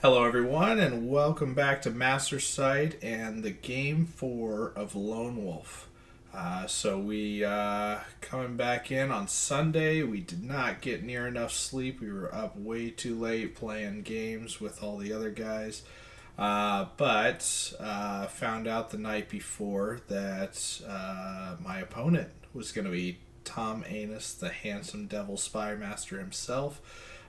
Hello, everyone, and welcome back to Master Sight and the Game 4 of Lone Wolf. So we coming back in on Sunday. We did not get near enough sleep. We were up way too late playing games with all the other guys. But found out the night before that my opponent was going to be Tom Anus, the handsome devil spy master himself.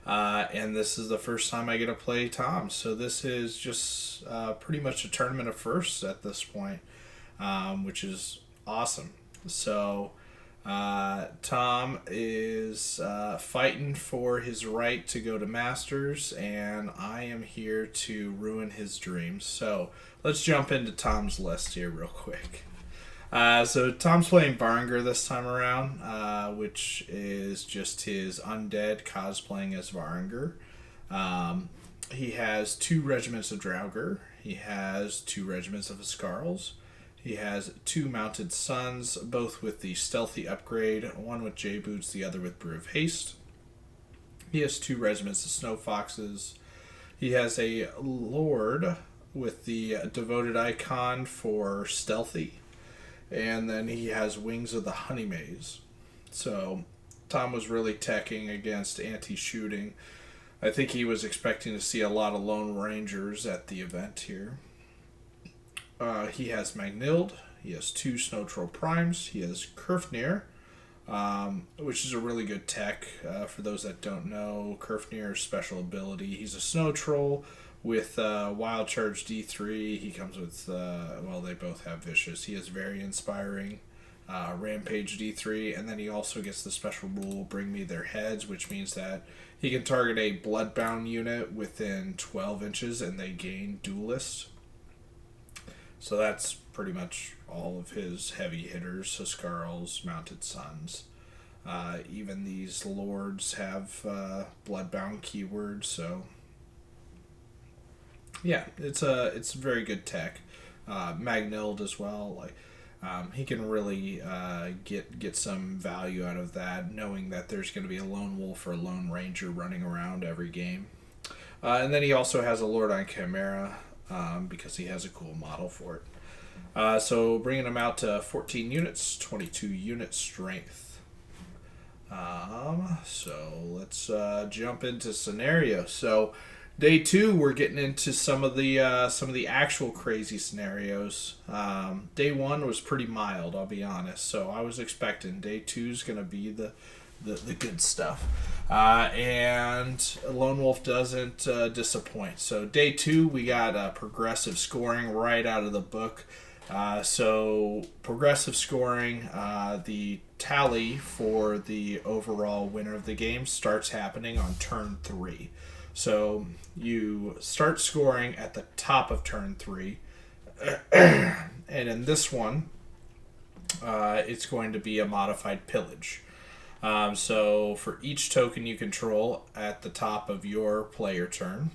And this is the first time I get to play Tom. So this is just pretty much a tournament of firsts at this point, which is awesome. So Tom is fighting for his right to go to Masters, and I am here to ruin his dreams. So let's jump into Tom's list here real quick. So Tom's playing Varangur this time around, which is just his undead cosplaying as Varangur. He has 2 regiments of Draugr. He has 2 regiments of Skarls. He has 2 mounted sons, both with the stealthy upgrade, one with J boots, the other with Brew of Haste. He has 2 regiments of Snow Foxes. He has a Lord with the devoted icon for stealthy. And then he has Wings of the Honey Maze. So Tom was really teching against anti-shooting. I think he was expecting to see a lot of Lone Rangers at the event here. He has Magnild. He has 2 Snow Troll Primes. He has Kurfnir, which is a really good tech. For those that don't know, Kurfnir's special ability. He's a Snow Troll with Wild Charge D3. He comes with, they both have Vicious. He has very inspiring Rampage D3, and then he also gets the special rule, Bring Me Their Heads, which means that he can target a Bloodbound unit within 12 inches and they gain Duelist. So that's pretty much all of his heavy hitters, Skarls, Mounted Sons. Even these Lords have Bloodbound keywords, so yeah, it's very good tech. Magnild as well, he can really get some value out of that, knowing that there's going to be a Lone Wolf or a Lone Ranger running around every game. And then he also has a Lord on Chimera, because he has a cool model for it. So bringing him out to 14 units, 22 unit strength. So let's jump into scenario. So day 2, we're getting into some of the actual crazy scenarios. Day 1 was pretty mild, I'll be honest. So I was expecting day 2 is going to be the good stuff. And Lone Wolf doesn't disappoint. So day 2, we got progressive scoring right out of the book. So progressive scoring, the tally for the overall winner of the game starts happening on turn 3. So you start scoring at the top of turn 3. And in this one, it's going to be a modified Pillage. So for each token you control at the top of your player turn,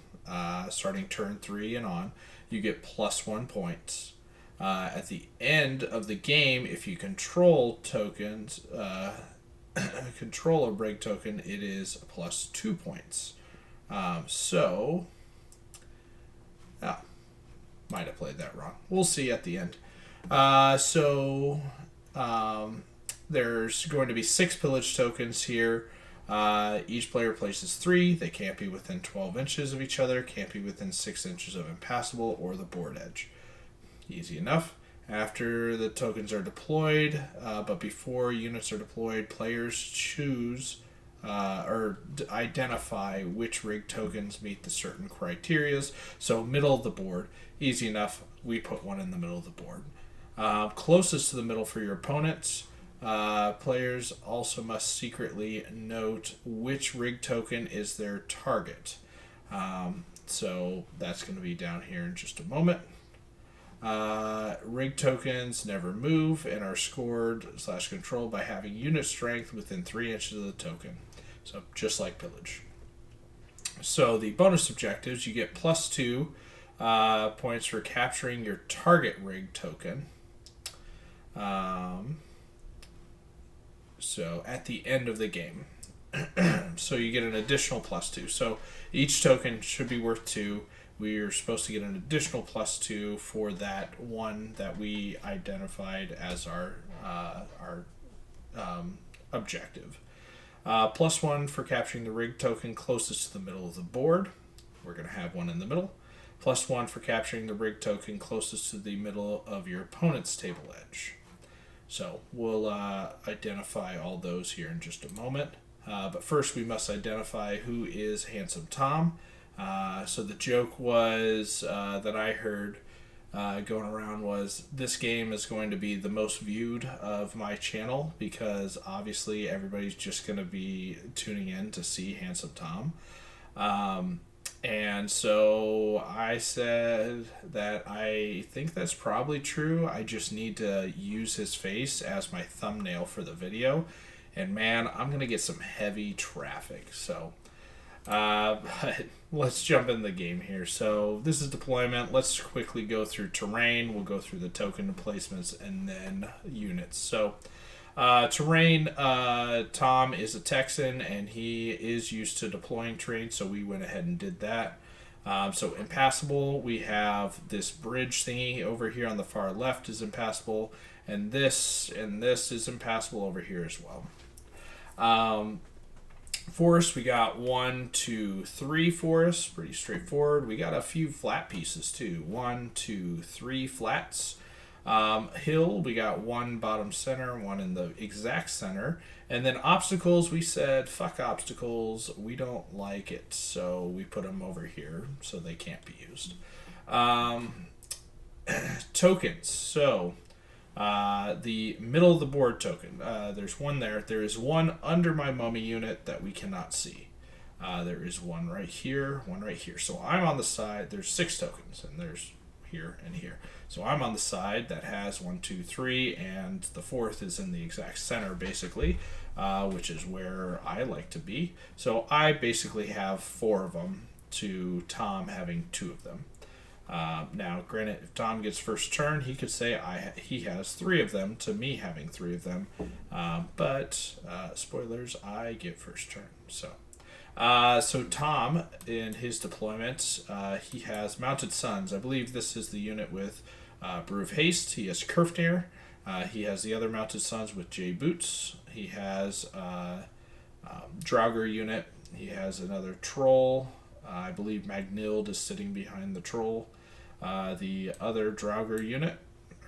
starting turn 3 and on, you get +1 points. At the end of the game, if you control tokens, control a rig token, it is +2 points. Might have played that wrong. We'll see at the end. There's going to be 6 pillage tokens here. Each player places 3. They can't be within 12 inches of each other, can't be within 6 inches of impassable or the board edge. Easy enough. After the tokens are deployed, but before units are deployed, players choose or identify which rig tokens meet the certain criterias. So middle of the board, easy enough. We put one in the middle of the board. Closest to the middle for your opponents. Players also must secretly note which rig token is their target. So that's going to be down here in just a moment. Rig tokens never move and are scored/controlled by having unit strength within 3 inches of the token. So just like Pillage. So the bonus objectives, you get +2 points for capturing your target rig token. So at the end of the game. So you get an additional +2. So each token should be worth 2. we're supposed to get an additional +2 for that one that we identified as our objective. +1 for capturing the rig token closest to the middle of the board. We're going to have one in the middle. +1 for capturing the rig token closest to the middle of your opponent's table edge. So we'll identify all those here in just a moment. But first we must identify who is Handsome Tom. So the joke was that I heard going around was this game is going to be the most viewed of my channel because obviously everybody's just going to be tuning in to see Handsome Tom. And so I said that I think that's probably true. I just need to use his face as my thumbnail for the video. And man, I'm going to get some heavy traffic. So but let's jump in the game here. So this is deployment. Let's quickly go through terrain. We'll go through the token placements and then units. So terrain, Tom is a Texan and he is used to deploying terrain, so we went ahead and did that. So impassable, we have this bridge thingy over here on the far left is impassable, and this is impassable over here as well. Forest, we got 1, 2, 3 forests, pretty straightforward. We got a few flat pieces too, 1, 2, 3 flats. Hill, we got 1 bottom center, 1 in the exact center. And then obstacles, we said, fuck obstacles, we don't like it, so we put them over here so they can't be used. Tokens, so the middle of the board token, there's one there. There is one under my mummy unit that we cannot see. There is one right here, one right here. So I'm on the side, there's 6 tokens, and there's here and here. So I'm on the side that has 1, 2, 3, and the 4th is in the exact center, basically, which is where I like to be. So I basically have 4 of them to Tom having 2 of them. Now, granted, if Tom gets first turn, he could say he has 3 of them to me having 3 of them. But spoilers, I get first turn. So Tom, in his deployment, he has Mounted Sons. I believe this is the unit with Brew of Haste. He has Kerfnir. He has the other Mounted Sons with J Boots. He has Draugr unit. He has another Troll. I believe Magnild is sitting behind the Troll. The other Draugr unit,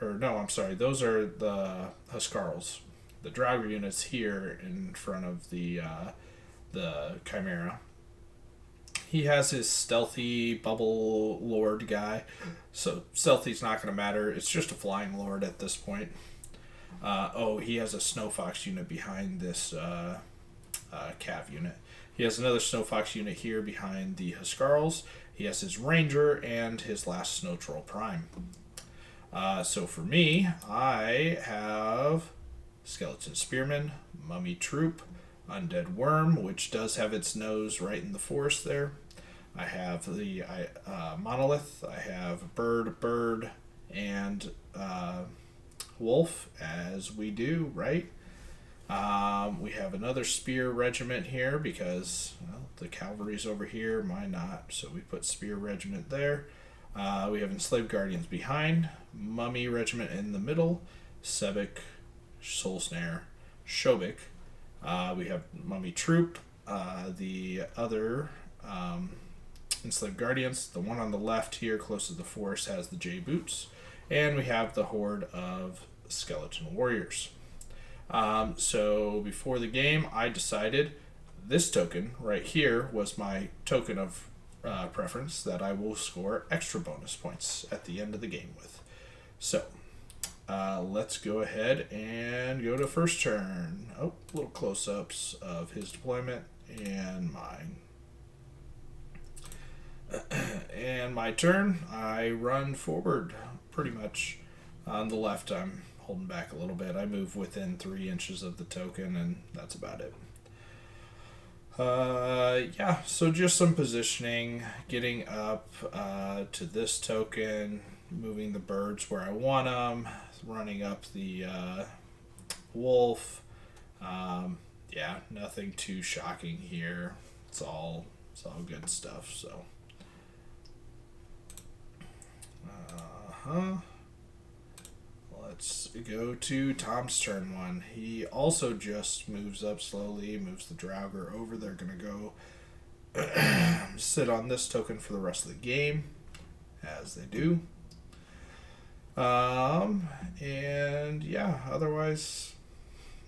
or no, I'm sorry, those are the Huskarls. The Draugr unit's here in front of the Chimera. He has his stealthy bubble lord guy, so stealthy's not going to matter. It's just a flying lord at this point. He has a Snow Fox unit behind this Cav unit. He has another Snow Fox unit here behind the Huskarls. He has his Ranger and his last Snow Troll Prime. So for me, I have Skeleton Spearman, Mummy Troop, Undead Worm, which does have its nose right in the forest there. I have the Monolith. I have Bird, and Wolf, as we do, right? We have another Spear Regiment here because the Cavalry's over here, mine not, so we put Spear Regiment there. We have Enslaved Guardians behind, Mummy Regiment in the middle, Sebek, Soul Snare, Shobik. We have Mummy Troop, the other Enslaved Guardians. The one on the left here, close to the forest, has the J Boots. And we have the horde of Skeleton Warriors. So before the game, I decided this token right here was my token of preference that I will score extra bonus points at the end of the game with. So let's go ahead and go to first turn. Oh, little close-ups of his deployment and mine. And my turn, I run forward pretty much. On the left, I'm holding back a little bit. I move within 3 inches of the token, and that's about it. So just some positioning, getting up to this token, moving the birds where I want them, running up the wolf. Nothing too shocking here. It's all good stuff. So Let's go to Tom's turn 1. He also just moves up slowly, moves the Draugr over. They're going to go sit on this token for the rest of the game, as they do. And yeah, otherwise,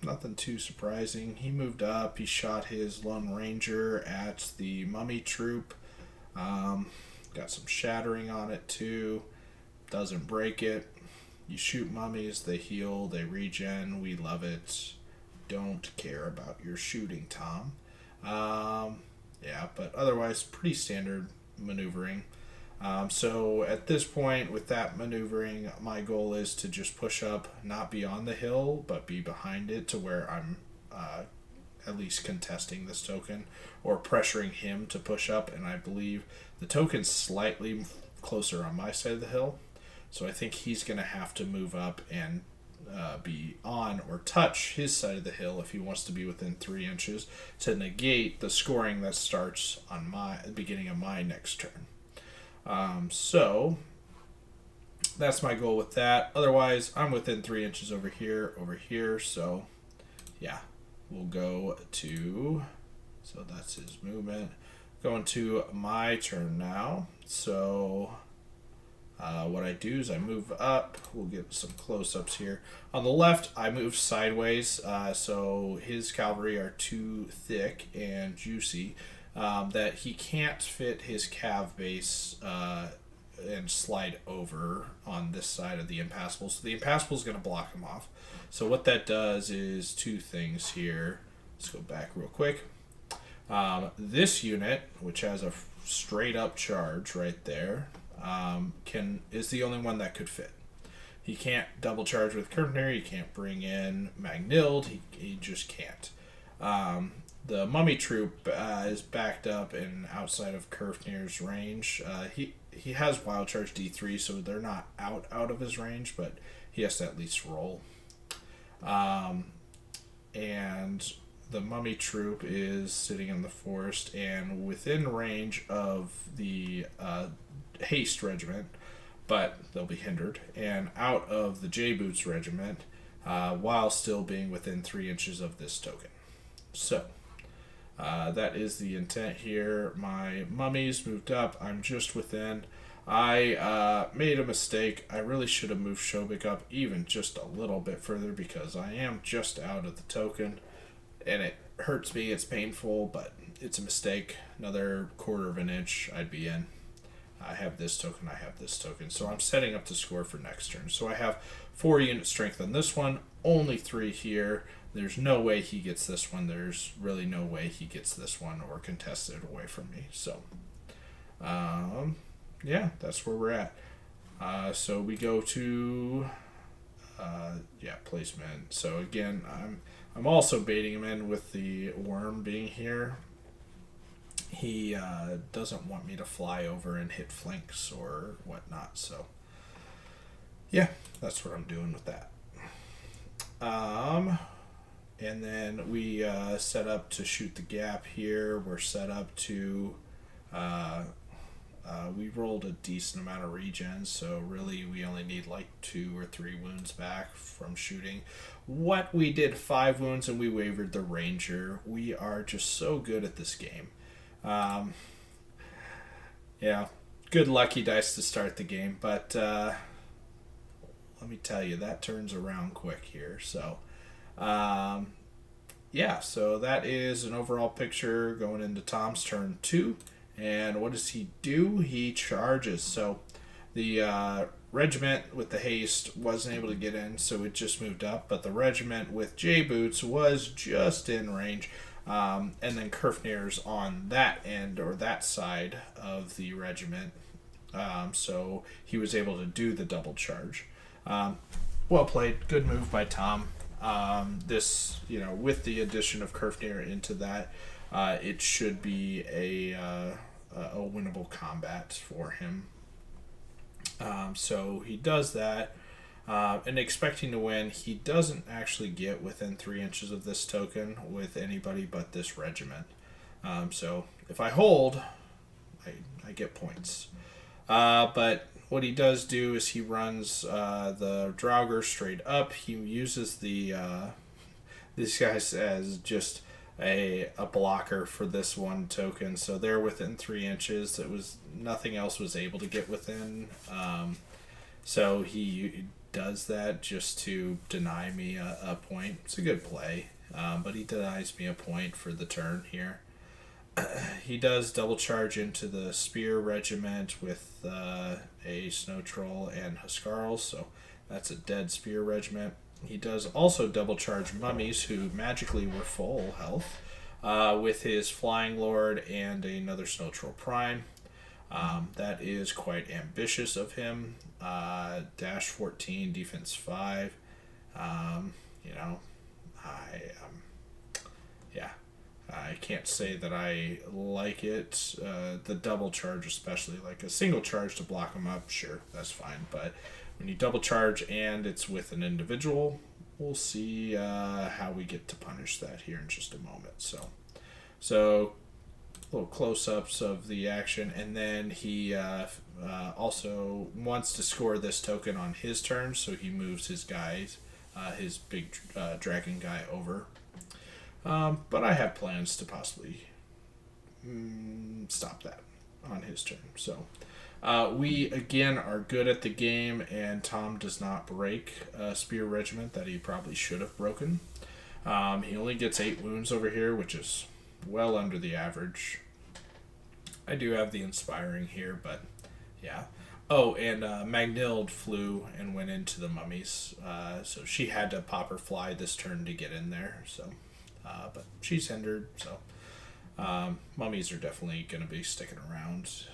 nothing too surprising. He moved up. He shot his Lone Ranger at the Mummy Troop. Got some shattering on it too. Doesn't break it. You shoot mummies, they heal, they regen. We love it. Don't care about your shooting, Tom. Yeah, but otherwise, pretty standard maneuvering. So at this point, with that maneuvering, my goal is to just push up, not be on the hill, but be behind it to where I'm at least contesting this token or pressuring him to push up. And I believe the token's slightly closer on my side of the hill. So I think he's going to have to move up and be on or touch his side of the hill if he wants to be within 3 inches to negate the scoring that starts on the beginning of my next turn. So that's my goal with that. Otherwise, I'm within 3 inches over here. So yeah, we'll go to, so that's his movement. Going to my turn now. So what I do is I move up. We'll get some close-ups here. On the left, I move sideways, so his cavalry are too thick and juicy that he can't fit his cav base and slide over on this side of the impassable. So the impassable is going to block him off. So what that does is two things here. Let's go back real quick. This unit, which has a straight-up charge right there, is the only one that could fit. He can't double charge with Kerfnir. He can't bring in Magnild. He just can't. The Mummy Troop is backed up and outside of Kerfnir's range. He has Wild Charge D3, so they're not out of his range, but he has to at least roll. And the Mummy Troop is sitting in the forest and within range of the Haste Regiment, but they'll be hindered, and out of the J-Boots Regiment while still being within 3 inches of this token. So that is the intent here. My mummies moved up. I'm just within. I made a mistake. I really should have moved Shobik up even just a little bit further because I am just out of the token, and it hurts me. It's painful, but it's a mistake. Another quarter of an inch, I'd be in. I have this token, I have this token. So I'm setting up to score for next turn. So I have 4 unit strength on this one, only 3 here. There's no way he gets this one. There's really no way he gets this one or contests it away from me. So, yeah, that's where we're at. So we go to, placement. So again, I'm also baiting him in with the worm being here. He doesn't want me to fly over and hit flanks or whatnot. So, yeah, that's what I'm doing with that. And then we set up to shoot the gap here. We're set up to... we rolled a decent amount of regen, so really we only need like 2 or 3 wounds back from shooting. What we did 5 wounds and we wavered the Ranger. We are just so good at this game. Yeah, good lucky dice to start the game, but let me tell you, that turns around quick here. So, yeah, so that is an overall picture going into Tom's turn 2. And what does he do? He charges. So the regiment with the haste wasn't able to get in, so it just moved up. But the regiment with J-Boots was just in range. And then Kerfnir's on that end or that side of the regiment. So he was able to do the double charge. Well played. Good move by Tom. This, with the addition of Kerfnir into that, it should be a winnable combat for him. So he does that. And expecting to win, he doesn't actually get within 3 inches of this token with anybody but this regiment. So if I hold, I get points. But what he does do is he runs the Draugr straight up. He uses these guys as just a blocker for this one token, so they're within 3 inches. It was nothing else was able to get within, so he does that just to deny me a point. It's a good play, but he denies me a point for the turn here. He does double charge into the Spear Regiment with a Snow Troll and Huskarls, so that's a dead Spear Regiment. He does also double charge Mummies, who magically were full health, with his Flying Lord and another Snow Troll Prime. That is quite ambitious of him. Dash 14, defense 5. I can't say that I like it. The double charge, especially, like a single charge to block him up, sure, that's fine. But when you double charge and it's with an individual, we'll see how we get to punish that here in just a moment. So little close-ups of the action, and then he also wants to score this token on his turn, so he moves his guys, his big dragon guy over. But I have plans to possibly stop that on his turn. So we, again, are good at the game, and Tom does not break a Spear Regiment that he probably should have broken. He only gets 8 wounds over here, which is well under the average. I do have the Inspiring here, but yeah. Oh, and Magnhild flew and went into the Mummies, so she had to pop her fly this turn to get in there, so... but she's hindered, so Mummies are definitely going to be sticking around.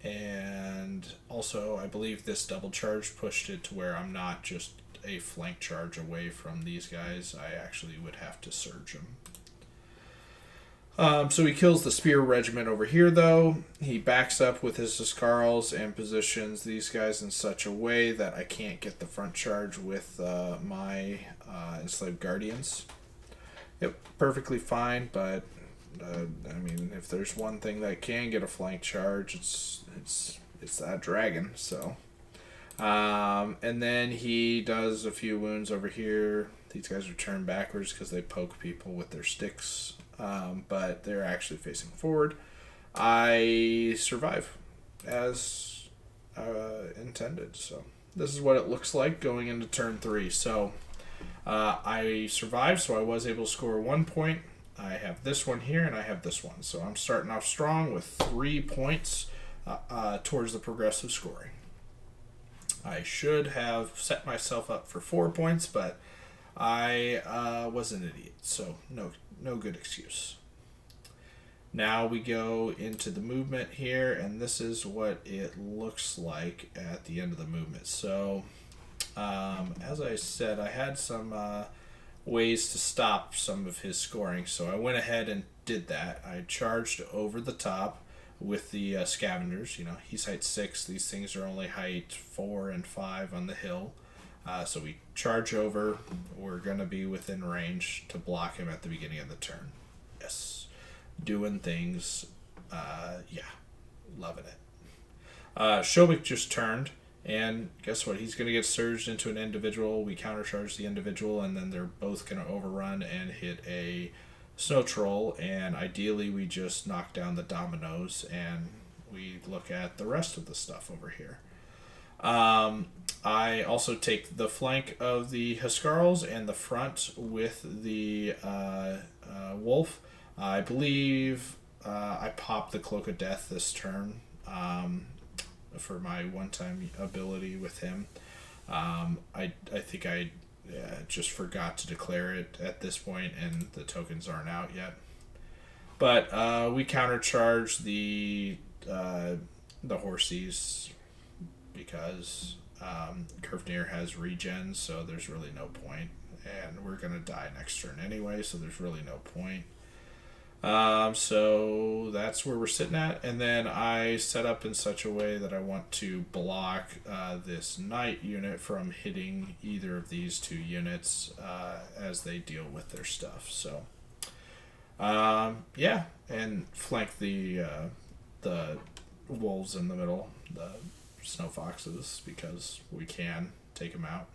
And also, I believe this double charge pushed it to where I'm not just a flank charge away from these guys. I actually would have to surge them. So he kills the Spear Regiment over here, though. He backs up with his Huskarls and positions these guys in such a way that I can't get the front charge with my Enslaved Guardians. Yep, perfectly fine, but I mean, if there's one thing that can get a flank charge, it's that dragon. So, and then he does a few wounds over here. These guys are turned backwards because they poke people with their sticks, but they're actually facing forward. I survive as intended. So this is what it looks like going into turn 3. So. I survived, so I was able to score 1 point. I have this one here, and I have this one. So I'm starting off strong with 3 points towards the progressive scoring. I should have set myself up for 4 points, but I was an idiot, so no good excuse. Now we go into the movement here, and this is what it looks like at the end of the movement. So... as I said, I had some ways to stop some of his scoring, so I went ahead and did that. I charged over the top with the Scavengers. You know, he's height 6. These things are only height 4 and 5 on the hill. So we charge over. We're going to be within range to block him at the beginning of the turn. Yes. Doing things. Yeah. Loving it. Shobik just turned. And guess what? He's going to get surged into an individual. We countercharge the individual, and then they're both going to overrun and hit a Snow Troll. And ideally, we just knock down the dominoes, and we look at the rest of the stuff over here. I also take the flank of the Huskarls and the front with the Wolf. I believe I popped the Cloak of Death this turn. For my one-time ability with him. I think I just forgot to declare it at this point, and the tokens aren't out yet. But we countercharge the Horsies because Kurfnir has regen, so there's really no point. And we're going to die next turn anyway, so there's really no point. So that's where we're sitting at, and then I set up in such a way that I want to block this knight unit from hitting either of these 2 units as they deal with their stuff. So yeah, and flank the wolves in the middle, the snow foxes because we can take them out.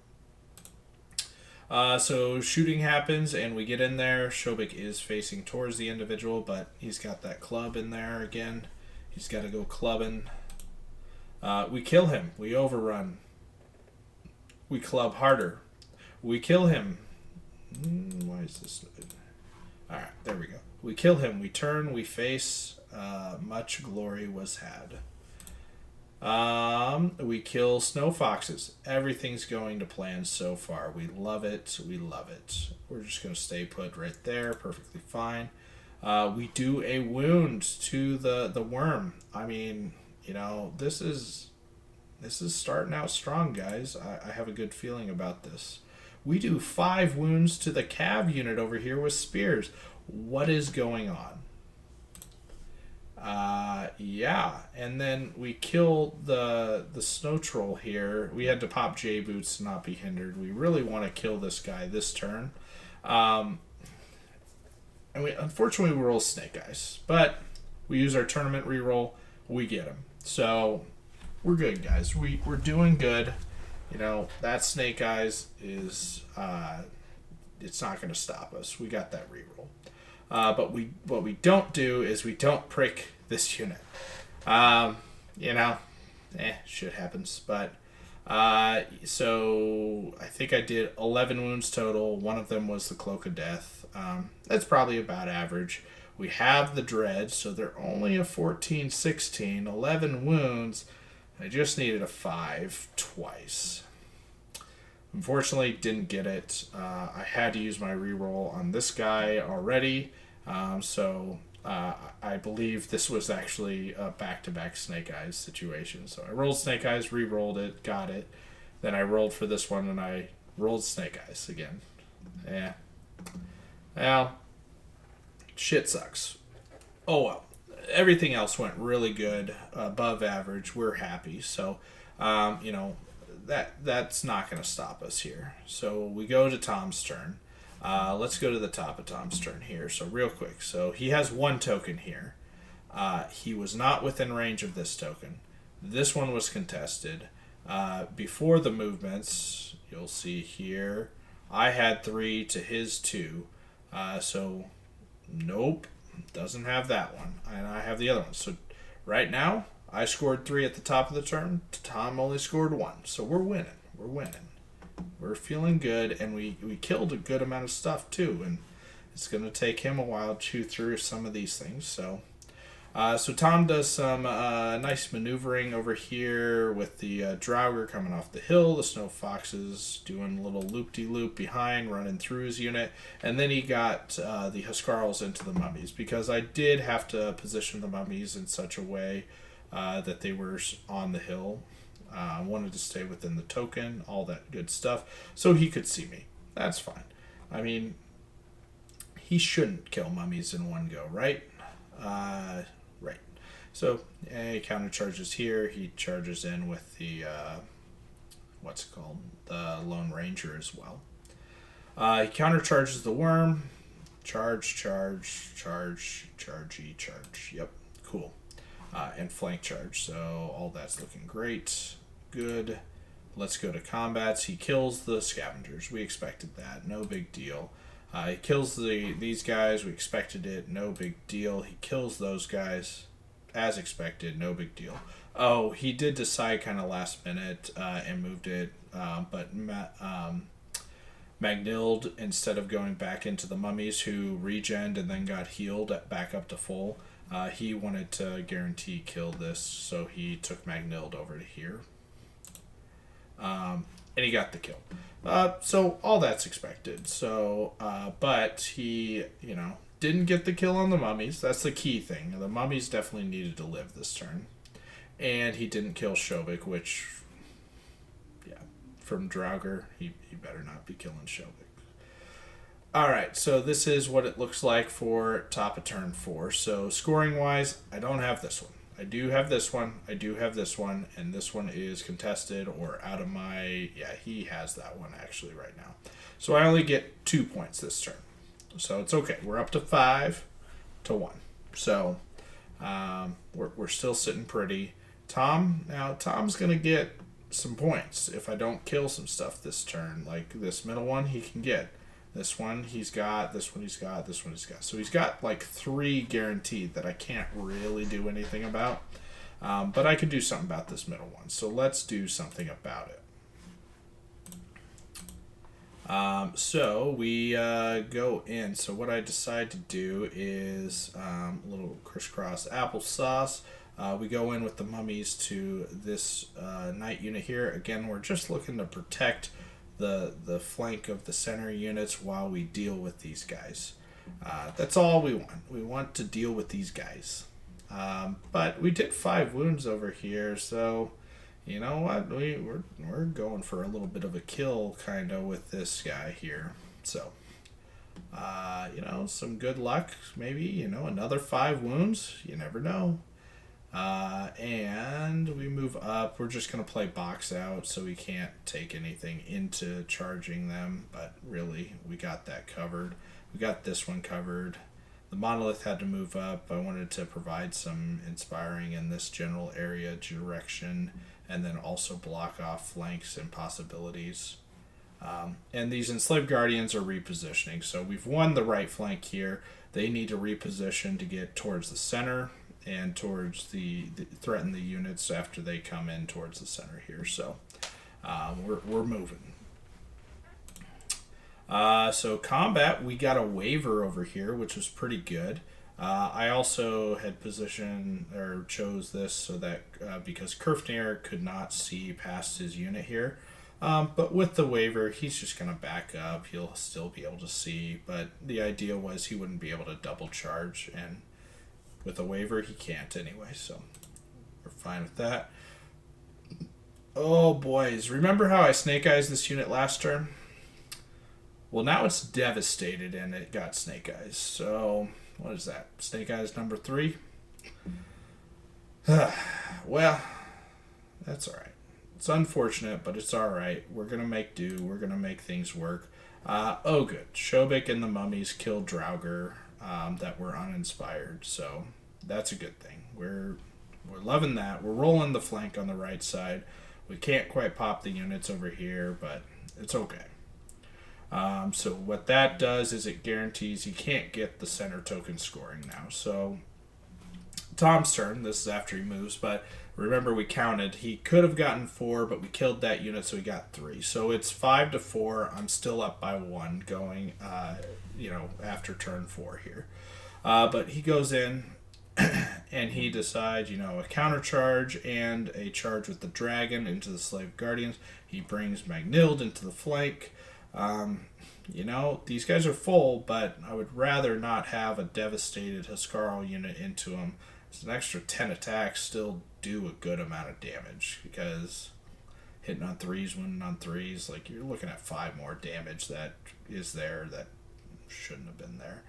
So shooting happens and we get in there. Shobik is facing towards the individual, but he's got that club in there again. He's got to go clubbing. We kill him. We overrun. We club harder. We kill him. Why is this? Alright, there we go. We kill him. We turn. We face. Much glory was had. We kill snow foxes. Everything's going to plan so far. We love it. We love it. We're just going to stay put right there. Perfectly fine. We do a wound to the worm. I mean, you know, this is starting out strong, guys. I have a good feeling about this. We do 5 wounds to the cav unit over here with spears. What is going on? Yeah, and then we kill the snow troll here. We had to pop J boots to not be hindered. We really want to kill this guy this turn. And we unfortunately we roll snake eyes, but we use our tournament reroll. We get him. So we're good, guys. We're doing good. You know, that snake eyes is it's not going to stop us. We got that reroll. But what we don't do is we don't prick this unit. You know, shit happens. But so I think I did 11 wounds total. One of them was the Cloak of Death. That's probably about average. We have the Dread, so they're only a 14, 16, 11 wounds. I just needed a 5 twice. Unfortunately, didn't get it. I had to use my reroll on this guy already. So I believe this was actually a back-to-back Snake Eyes situation. So I rolled Snake Eyes, re-rolled it, got it. Then I rolled for this one, and I rolled Snake Eyes again. Yeah. Well, shit sucks. Oh well. Everything else went really good, above average. We're happy. So, you know, that's not going to stop us here. So we go to Tom's turn. Let's go to the top of Tom's turn here. So real quick. So he has 1 token here. He was not within range of this token. This one was contested. Before the movements, you'll see here, I had 3 to his 2. So nope, doesn't have that one. And I have the other one. So right now, I scored 3 at the top of the turn. Tom only scored 1. So we're winning. We're winning. We're feeling good, and we killed a good amount of stuff too. And it's going to take him a while to chew through some of these things. So Tom does some nice maneuvering over here with the Draugr coming off the hill. The Snow Foxes doing a little loop-de-loop behind, running through his unit. And then he got the Huskarls into the mummies, because I did have to position the mummies in such a way that they were on the hill. Wanted to stay within the token, all that good stuff, so he could see me. That's fine. I mean, he shouldn't kill mummies in one go, right? Right. So he counter charges here. He charges in with the what's it called? The Lone Ranger as well. He counter charges the worm. Charge. Yep, cool. And flank charge. So all that's looking great. Good. Let's go to combats. He kills the scavengers. We expected that. No big deal. He kills these guys. We expected it. No big deal. He kills those guys as expected. No big deal. Oh, he did decide kind of last minute and moved it. But Magnilled, instead of going back into the mummies who regened and then got healed back up to full, he wanted to guarantee kill this, so he took Magnilled over to here. And he got the kill. So all that's expected. So, but he, you know, didn't get the kill on the mummies. That's the key thing. The mummies definitely needed to live this turn. And he didn't kill Shobik, which, yeah, from Draugr, he better not be killing Shobik. Alright, so this is what it looks like for top of turn 4. So scoring wise, I don't have this one. I do have this one, I do have this one, and this one is contested or out of my... Yeah, he has that one actually right now. So I only get 2 points this turn. So it's okay. We're up to 5 to 1. So we're still sitting pretty. Tom. Now, Tom's going to get some points if I don't kill some stuff this turn. Like this middle one, he can get. This one he's got, this one he's got, this one he's got. So he's got like 3 guaranteed that I can't really do anything about. But I could do something about this middle one. So let's do something about it. So we go in. So what I decide to do is a little crisscross applesauce. We go in with the mummies to this knight unit here. Again, we're just looking to protect the flank of the center units while we deal with these guys. That's all we want. We want to deal with these guys. But we did 5 wounds over here, so you know what? We're going for a little bit of a kill kind of with this guy here. So you know, some good luck. Maybe, you know, another 5 wounds. You never know. And we move up. We're just going to play box out, so we can't take anything into charging them. But really, we got that covered. We got this one covered. The monolith had to move up. I wanted to provide some inspiring in this general area direction, and then also block off flanks and possibilities. And these enslaved guardians are repositioning. So we've won the right flank here. They need to reposition to get towards the center and towards the threaten the units after they come in towards the center here. So we're moving. So combat, we got a waiver over here, which was pretty good. I also had positioned or chose this so that because Kurfnir could not see past his unit here. But with the waiver, he's just going to back up. He'll still be able to see, but the idea was he wouldn't be able to double charge, and with a waiver, he can't anyway, so we're fine with that. Oh, boys. Remember how I Snake Eyes this unit last turn? Well, now it's devastated, and it got Snake Eyes. So, what is that? Snake Eyes number 3? Well, that's all right. It's unfortunate, but it's all right. We're going to make do. We're going to make things work. Oh, good. Shobik and the mummies killed Draugr that were uninspired, so that's a good thing. We're loving that. We're rolling the flank on the right side. We can't quite pop the units over here, but it's okay. So what that does is it guarantees he can't get the center token scoring now. So Tom's turn. This is after he moves, but remember we counted. He could have gotten 4, but we killed that unit, so he got 3. So it's 5-4. I'm still up by 1 going, after turn 4 here. But he goes in and he decides, a counter charge and a charge with the dragon into the slave guardians. He brings Magnild into the flank. These guys are full, but I would rather not have a devastated Huskarl unit into them. It's an extra 10 attacks, still do a good amount of damage, because hitting on 3s, winning on 3s, like you're looking at 5 more damage that is there that shouldn't have been there.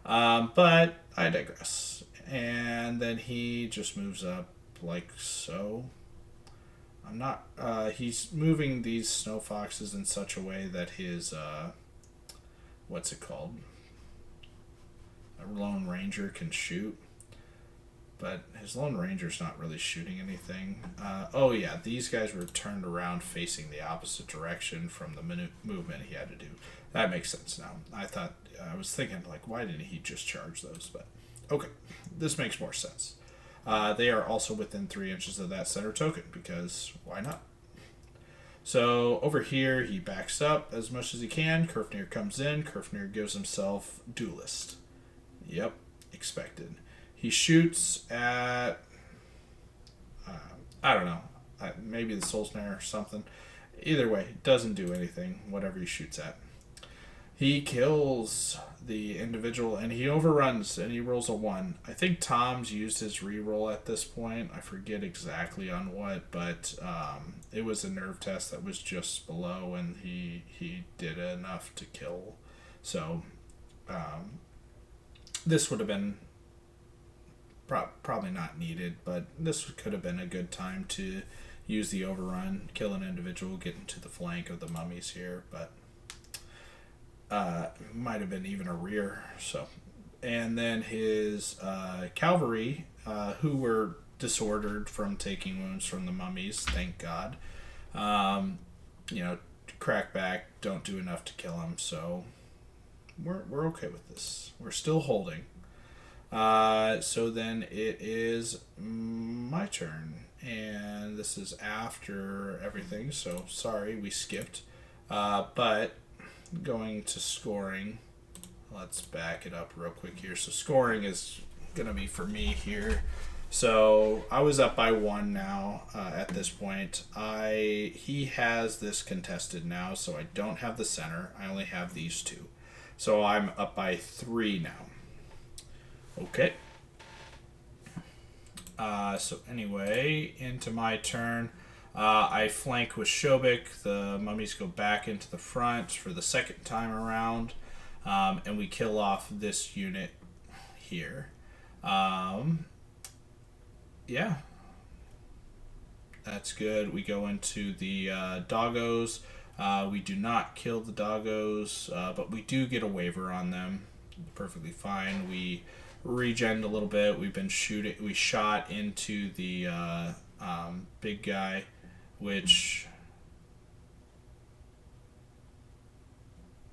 But I digress. And then he just moves up like so. I'm not, he's moving these snow foxes in such a way that his, what's it called? A Lone Ranger can shoot. But his Lone Ranger's not really shooting anything. These guys were turned around facing the opposite direction from the movement he had to do. That makes sense now. I was thinking, like, why didn't he just charge those? But, okay, this makes more sense. They are also within 3 inches of that center token, because why not? So over here, he backs up as much as he can. Kurfnir comes in. Kurfnir gives himself Duelist. Yep, expected. He shoots at, I don't know, maybe the Soul Snare or something. Either way, doesn't do anything, whatever he shoots at. He kills the individual, and he overruns, and he rolls a 1. I think Tom's used his reroll at this point. I forget exactly on what, but it was a nerve test that was just below, and he did enough to kill. So this would have been probably not needed, but this could have been a good time to use the overrun, kill an individual, get into the flank of the mummies here, but might have been even a rear. So, and then his cavalry, who were disordered from taking wounds from the mummies, thank God. You know, crackback don't do enough to kill him, so we're okay with this. We're still holding. So then it is my turn, and this is after everything, so sorry we skipped. But going to scoring, let's back it up real quick here. So scoring is going to be for me here. So I was up by 1 now at this point. He has this contested now, so I don't have the center. I only have these 2. So I'm up by 3 now. Okay. So anyway, into my turn. I flank with Shobik. The mummies go back into the front for the second time around. And we kill off this unit here. Yeah. That's good. We go into the doggos. We do not kill the doggos, but we do get a waiver on them. Perfectly fine. We regen a little bit. We've been shooting. We shot into the big guy, which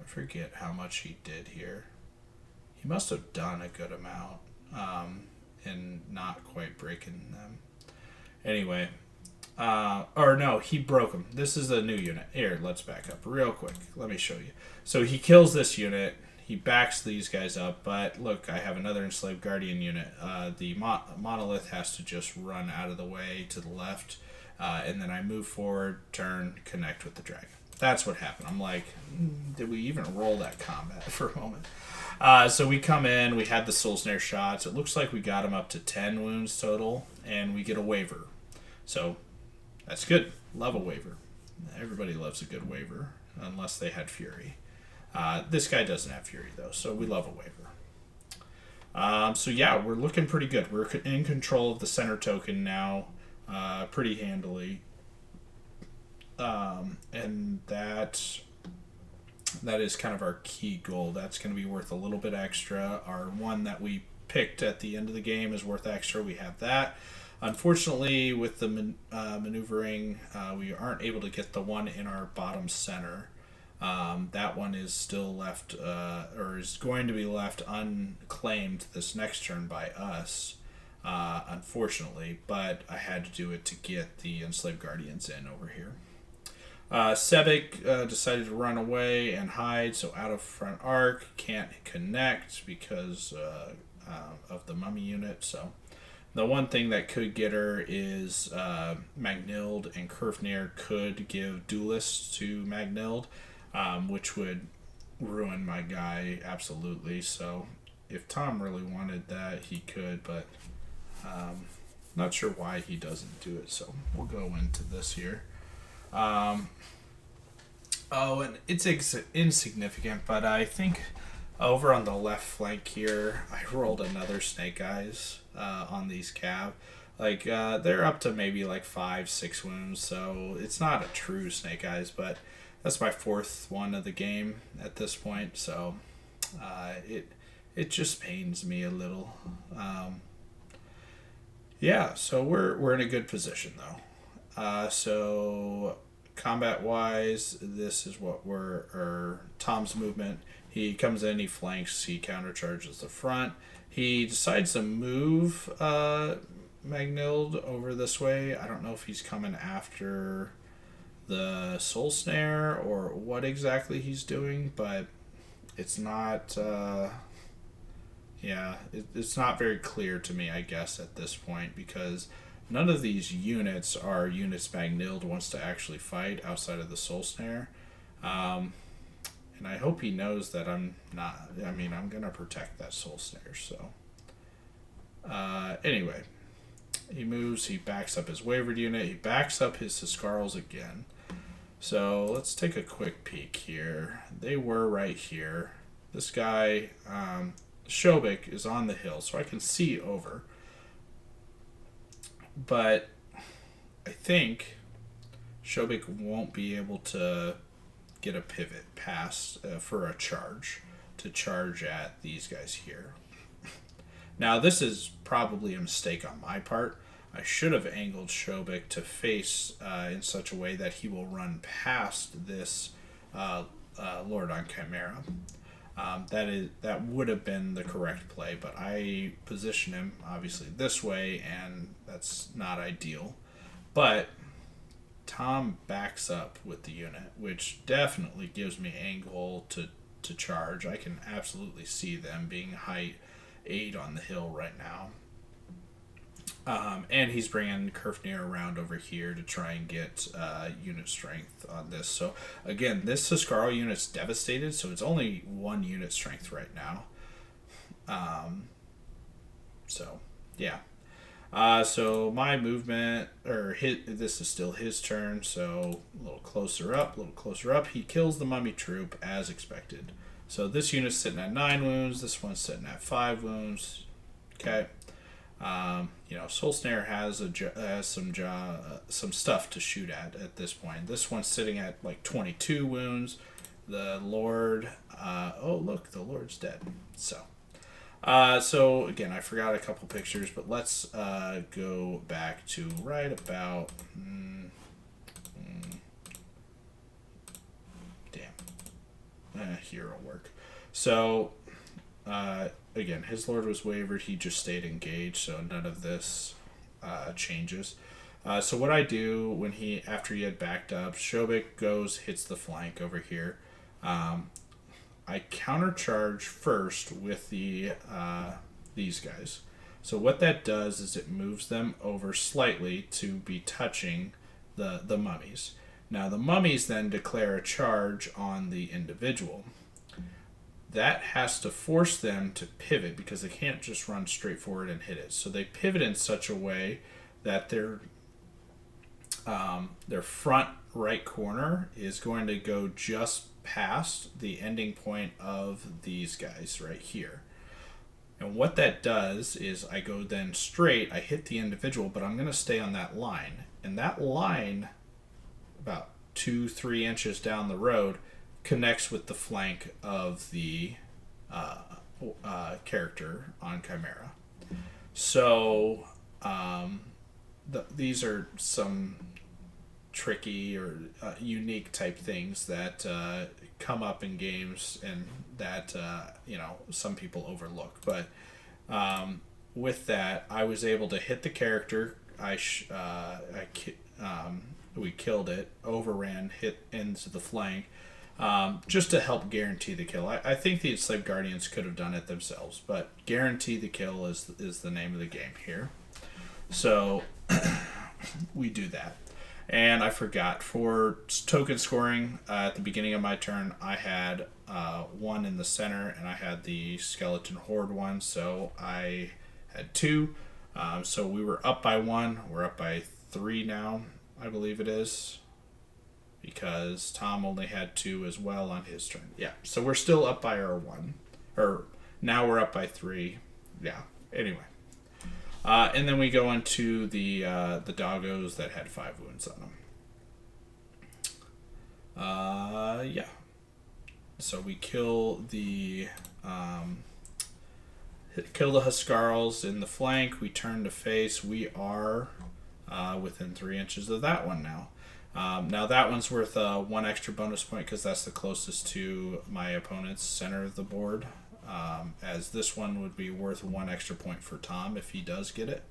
I forget how much he did here. He must have done a good amount, and not quite breaking them. Anyway, or no, he broke them. This is a new unit. Here, let's back up real quick. Let me show you. So he kills this unit. He backs these guys up, but look, I have another enslaved guardian unit. The monolith has to just run out of the way to the left, and then I move forward, turn, connect with the dragon. That's what happened. I'm like, did we even roll that combat for a moment? So we come in, we had the soul snare shots. It looks like we got him up to 10 wounds total, and we get a waiver. So that's good. Love a waiver. Everybody loves a good waiver, unless they had fury. This guy doesn't have fury, though, so we love a waiver. So yeah, we're looking pretty good. We're in control of the center token now, pretty handily. And that is kind of our key goal. That's going to be worth a little bit extra. Our one that we picked at the end of the game is worth extra. We have that. Unfortunately, with the maneuvering, we aren't able to get the one in our bottom center. That one is still left, or is going to be left unclaimed this next turn by us, unfortunately, but I had to do it to get the enslaved guardians in over here. Sebek decided to run away and hide, so out of front arc, can't connect because of the mummy unit. So the one thing that could get her is Magnild, and Kurfnir could give duelists to Magnild, which would ruin my guy absolutely. So if Tom really wanted that, he could, but not sure why he doesn't do it. So we'll go into this here. And it's insignificant, but I think over on the left flank here, I rolled another Snake Eyes on these cav. Like, they're up to maybe like 5-6 wounds, so it's not a true Snake Eyes, but that's my 4th one of the game at this point, so it just pains me a little. Yeah, so we're in a good position, though. So combat-wise, this is what Tom's movement. He comes in, he flanks, he countercharges the front. He decides to move Magnild over this way. I don't know if he's coming after the Soul Snare or what exactly he's doing, but it's not... it's not very clear to me, I guess, at this point, because none of these units are units Magnild wants to actually fight outside of the Soul Snare. And I hope he knows that I'm not... I mean, I'm going to protect that Soul Snare, so... Anyway, he moves, he backs up his wavered unit, he backs up his Siskarls again. So let's take a quick peek here. They were right here. This guy, Shobik, is on the hill, so I can see over. But I think Shobik won't be able to get a pivot past for a charge to charge at these guys here. Now, this is probably a mistake on my part. I should have angled Shobik to face in such a way that he will run past this Lord on Chimera. That would have been the correct play, but I position him obviously this way, and that's not ideal. But Tom backs up with the unit, which definitely gives me angle to charge. I can absolutely see them being height 8 on the hill right now. And he's bringing Kerfnir around over here to try and get unit strength on this. So again, this Huskarl unit's devastated, so it's only 1 unit strength right now. So yeah. So my movement, this is still his turn, so a little closer up. He kills the mummy troop as expected. So this unit's sitting at 9 wounds, this one's sitting at 5 wounds. Okay. Soul Snare has some stuff to shoot at this point. This one's sitting at like 22 wounds. The Lord, look, the Lord's dead. So again, I forgot a couple pictures, but let's go back to right about. Here will work. So. Again, his Lord was wavered. He just stayed engaged, so none of this changes. So what I do after he had backed up, Shobik goes, hits the flank over here. I countercharge first with these guys. So what that does is it moves them over slightly to be touching the mummies. Now the mummies then declare a charge on the individual. That has to force them to pivot because they can't just run straight forward and hit it. So they pivot in such a way that their front right corner is going to go just past the ending point of these guys right here. And what that does is I go then straight, I hit the individual, but I'm going to stay on that line. And that line, about 2-3 inches down the road, connects with the flank of the character on Chimera. So these are some tricky or unique type things that come up in games and that some people overlook. But with that, I was able to hit the character. We killed it, overran, hit into the flank. Just to help guarantee the kill. I think the Enslaved Guardians could have done it themselves, but guarantee the kill is the name of the game here. So we do that. And I forgot, for token scoring, at the beginning of my turn, I had 1 in the center, and I had the Skeleton Horde one, so I had 2. So we were up by 1. We're up by 3 now, I believe it is, because Tom only had 2 as well on his turn. Yeah, so we're still up by our 1. Or now we're up by 3. Yeah, anyway. And then we go into the doggos that had 5 wounds on them. Yeah. So we kill the Huskarls in the flank. We turn to face. We are within 3 inches of that one now. Now that one's worth 1 extra bonus point because that's the closest to my opponent's center of the board. As this one would be worth 1 extra point for Tom if he does get it.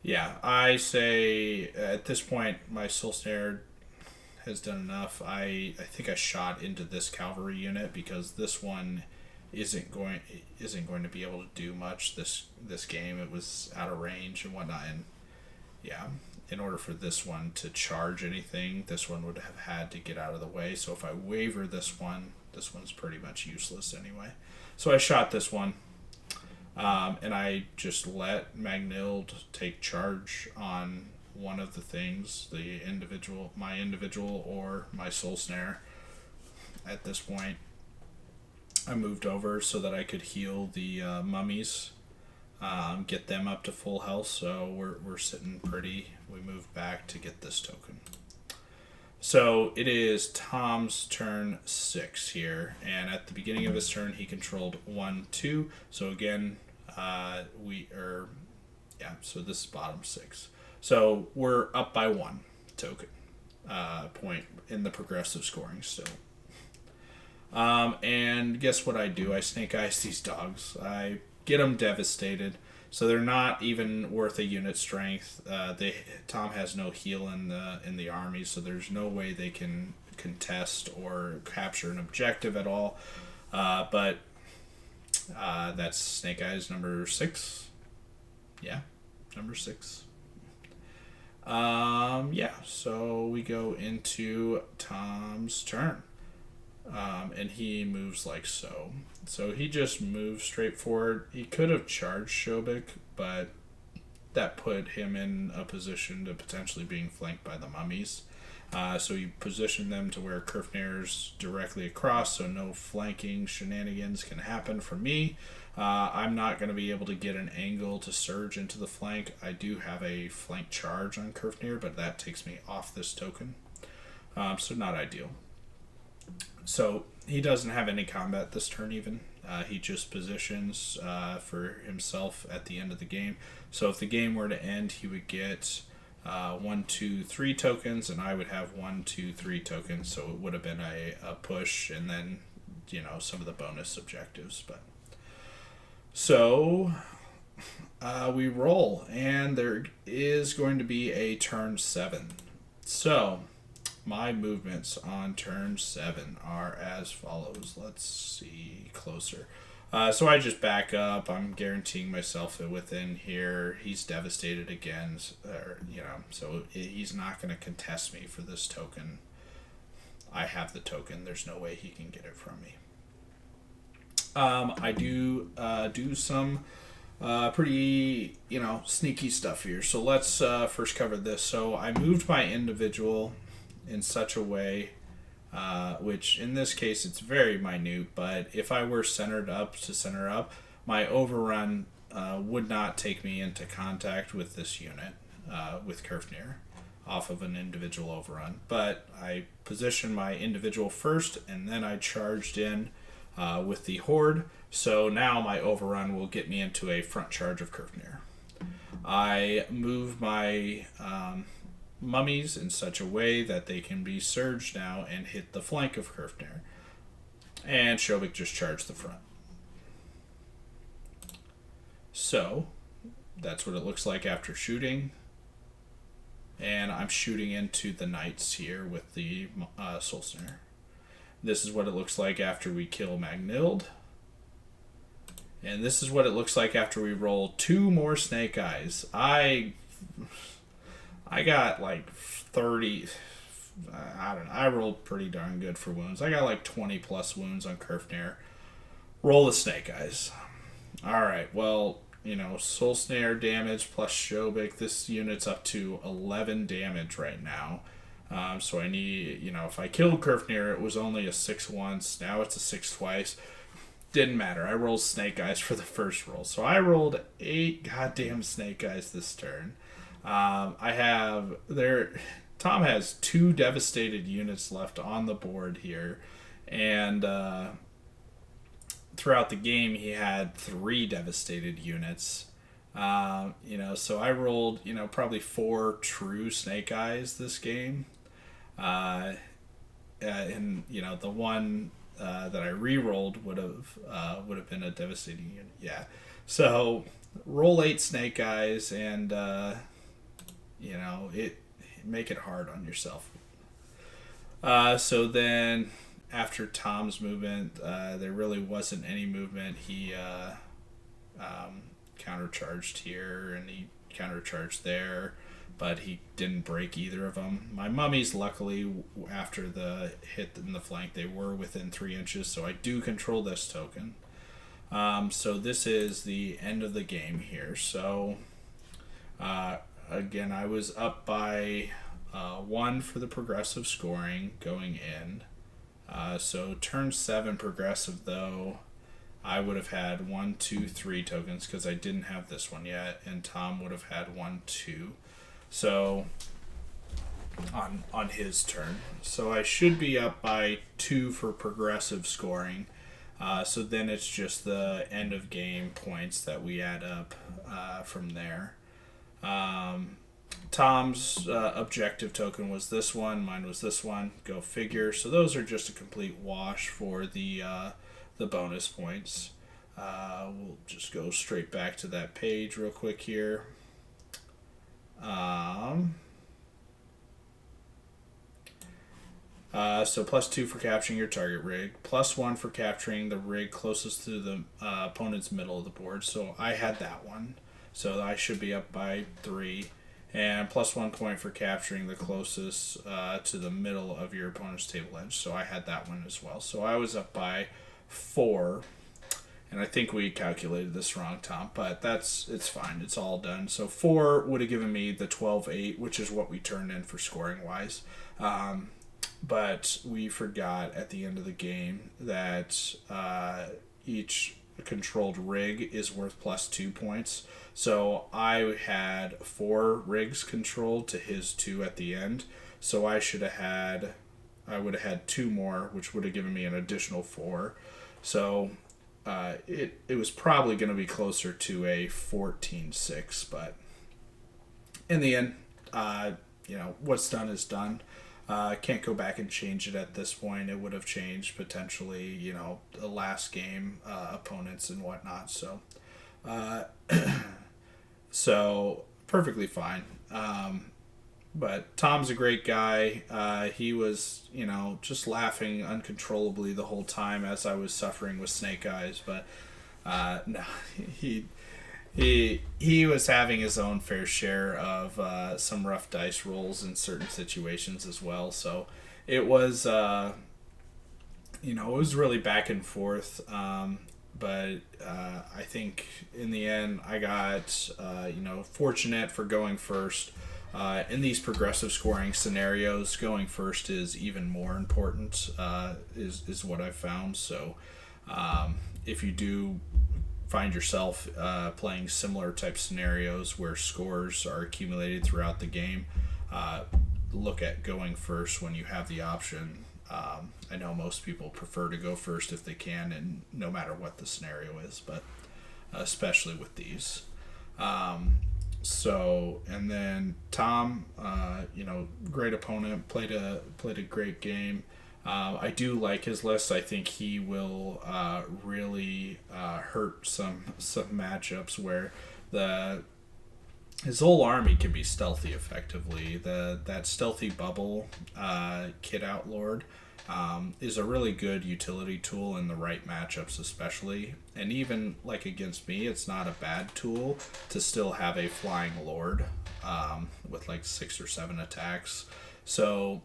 Yeah, I say at this point my Soul Snare has done enough. I think I shot into this cavalry unit because this one isn't going to be able to do much this game. It was out of range and whatnot, and yeah, in order for this one to charge anything, this one would have had to get out of the way. So if I waver this one's pretty much useless anyway. So I shot this one, and I just let Magnild take charge on one of the things, my individual or my Soul Snare. At this point, I moved over so that I could heal the mummies, get them up to full health. So we're sitting pretty. We moved back to get this token. So it is Tom's turn 6 here, and at the beginning of his turn he controlled 1, 2. So again, so this is bottom 6. So we're up by 1 token point in the progressive scoring still. And guess what I do? I snake eyes these dogs. I get them devastated, so they're not even worth a unit strength. Tom has no heal in the army, so there's no way they can contest or capture an objective at all. But that's snake eyes number 6. Yeah, number 6. So we go into Tom's turn. And he moves like so. So he just moves straight forward. He could have charged Shobik, but that put him in a position to potentially being flanked by the mummies. So he positioned them to where Kurfnir's directly across, so no flanking shenanigans can happen for me. I'm not going to be able to get an angle to surge into the flank. I do have a flank charge on Kurfnir, but that takes me off this token. So not ideal. So he doesn't have any combat this turn even. He just positions for himself at the end of the game. So if the game were to end, he would get 1, 2, 3 tokens, and I would have 1, 2, 3 tokens. So it would have been a push, and then some of the bonus objectives. But so we roll, and there is going to be a turn 7. So my movements on turn 7 are as follows. Let's see closer. So I just back up. I'm guaranteeing myself that within here, he's devastated again. So he's not going to contest me for this token. I have the token. There's no way he can get it from me. I do some pretty, sneaky stuff here. So let's first cover this. So I moved my individual in such a way, which in this case it's very minute, but if I were centered up to center up, my overrun would not take me into contact with this unit, with Kurfnir, off of an individual overrun. But I positioned my individual first, and then I charged in with the horde, so now my overrun will get me into a front charge of Kurfnir. I move my mummies in such a way that they can be surged now and hit the flank of Kurfnir. And Shobik just charged the front. So that's what it looks like after shooting. And I'm shooting into the knights here with the Soul Snare. This is what it looks like after we kill Magnild. And this is what it looks like after we roll 2 more Snake Eyes. I got like 30, I don't know, I rolled pretty darn good for wounds. I got like 20 plus wounds on Kurfnir. Roll the Snake Eyes. Alright, well, Soul Snare damage plus Shobik, this unit's up to 11 damage right now. So I need, if I killed Kurfnir, it was only a 6 once, now it's a 6 twice. Didn't matter, I rolled Snake Eyes for the first roll. So I rolled 8 goddamn Snake Eyes this turn. Tom has 2 devastated units left on the board here, and throughout the game he had 3 devastated units. So I rolled, probably 4 true Snake Eyes this game. And the one that I re-rolled would have been a devastating unit. Yeah. So roll 8 Snake Eyes and make it hard on yourself. So then after Tom's movement, there really wasn't any movement. He countercharged here and he countercharged there, but he didn't break either of them. My mummies, luckily, after the hit in the flank, they were within 3 inches, so I do control this token. So this is the end of the game here. So again, I was up by 1 for the progressive scoring going in. So turn 7 progressive, though, I would have had 1, 2, 3 tokens because I didn't have this one yet, and Tom would have had 1, 2. So on his turn. So I should be up by 2 for progressive scoring. So then it's just the end of game points that we add up from there. Tom's objective token was this one. Mine was this one. Go figure. So those are just a complete wash for the bonus points. We'll just go straight back to that page real quick here. So +2 for capturing your target rig, +1 for capturing the rig closest to the opponent's middle of the board. So I had that one. So I should be up by 3. And +1 point for capturing the closest to the middle of your opponent's table edge. So I had that one as well. So I was up by 4. And I think we calculated this wrong, Tom, but it's fine. It's all done. So 4 would have given me the 12-8, which is what we turned in for scoring-wise. But we forgot at the end of the game that each controlled rig is worth +2 points. So I had 4 rigs controlled to his 2 at the end. So I would have had 2 more, which would have given me an additional 4. So it was probably going to be closer to a 14-6, but in the end, what's done is done. Can't go back and change it at this point. It would have changed potentially, the last game opponents and whatnot. So, so perfectly fine. But Tom's a great guy. He was, just laughing uncontrollably the whole time as I was suffering with snake eyes. But no, he was having his own fair share of some rough dice rolls in certain situations as well. So it was, it was really back and forth. But I think in the end I got, fortunate for going first. In these progressive scoring scenarios, going first is even more important, is what I've found. So if you do find yourself playing similar type scenarios where scores are accumulated throughout the game, look at going first when you have the option. I know most people prefer to go first if they can, and no matter what the scenario is, but especially with these. So, and then Tom, great opponent, played a great game. I do like his list. I think he will really hurt some matchups where his whole army can be stealthy effectively. That stealthy bubble Kid Outlord is a really good utility tool in the right matchups especially. And even like against me, it's not a bad tool to still have a flying lord with like 6 or 7 attacks. So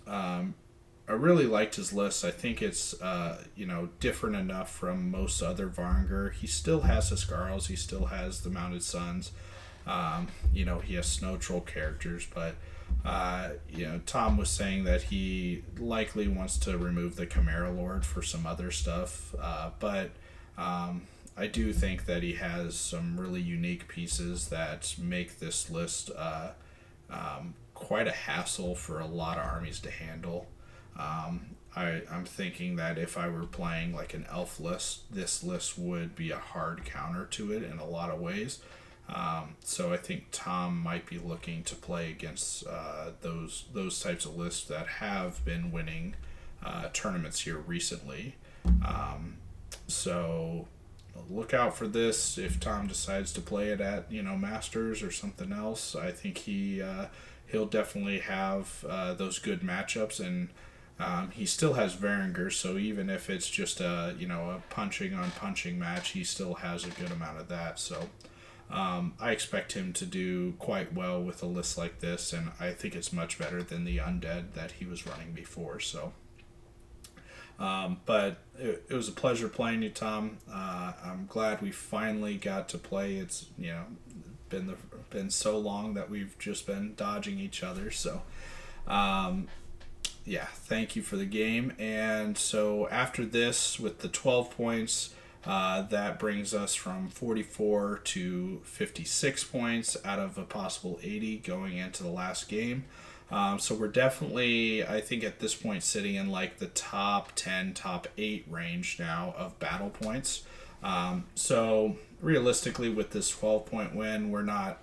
I really liked his list. I think it's different enough from most other Varangur. He still has his Scarls. He still has the Mounted Sons. He has Snow Troll characters, but Tom was saying that he likely wants to remove the Chimera Lord for some other stuff. But I do think that he has some really unique pieces that make this list quite a hassle for a lot of armies to handle. I'm thinking that if I were playing like an elf list, this list would be a hard counter to it in a lot of ways. So I think Tom might be looking to play against those types of lists that have been winning tournaments here recently. So look out for this if Tom decides to play it at Masters or something else. I think he'll definitely have those good matchups, and he still has Varangur, so even if it's just a punching on punching match, he still has a good amount of that. So I expect him to do quite well with a list like this, and I think it's much better than the Undead that he was running before. So, but it was a pleasure playing you, Tom. I'm glad we finally got to play. It's been so long that we've just been dodging each other. So, thank you for the game. And so after this, with the 12 points. That brings us from 44 to 56 points out of a possible 80 going into the last game. So we're definitely, I think at this point, sitting in like the top 10, top 8 range now of battle points. So realistically, with this 12-point win, we're not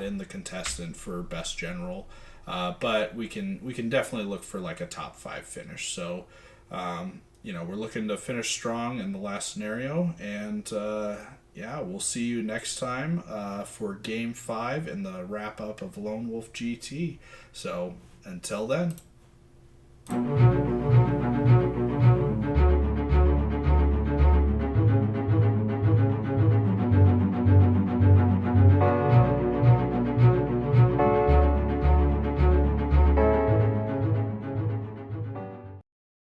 in the contestant for best general, but we can definitely look for like a top 5 finish. So we're looking to finish strong in the last scenario, and yeah, we'll see you next time for Game 5 and the wrap up of Lone Wolf GT. So until then.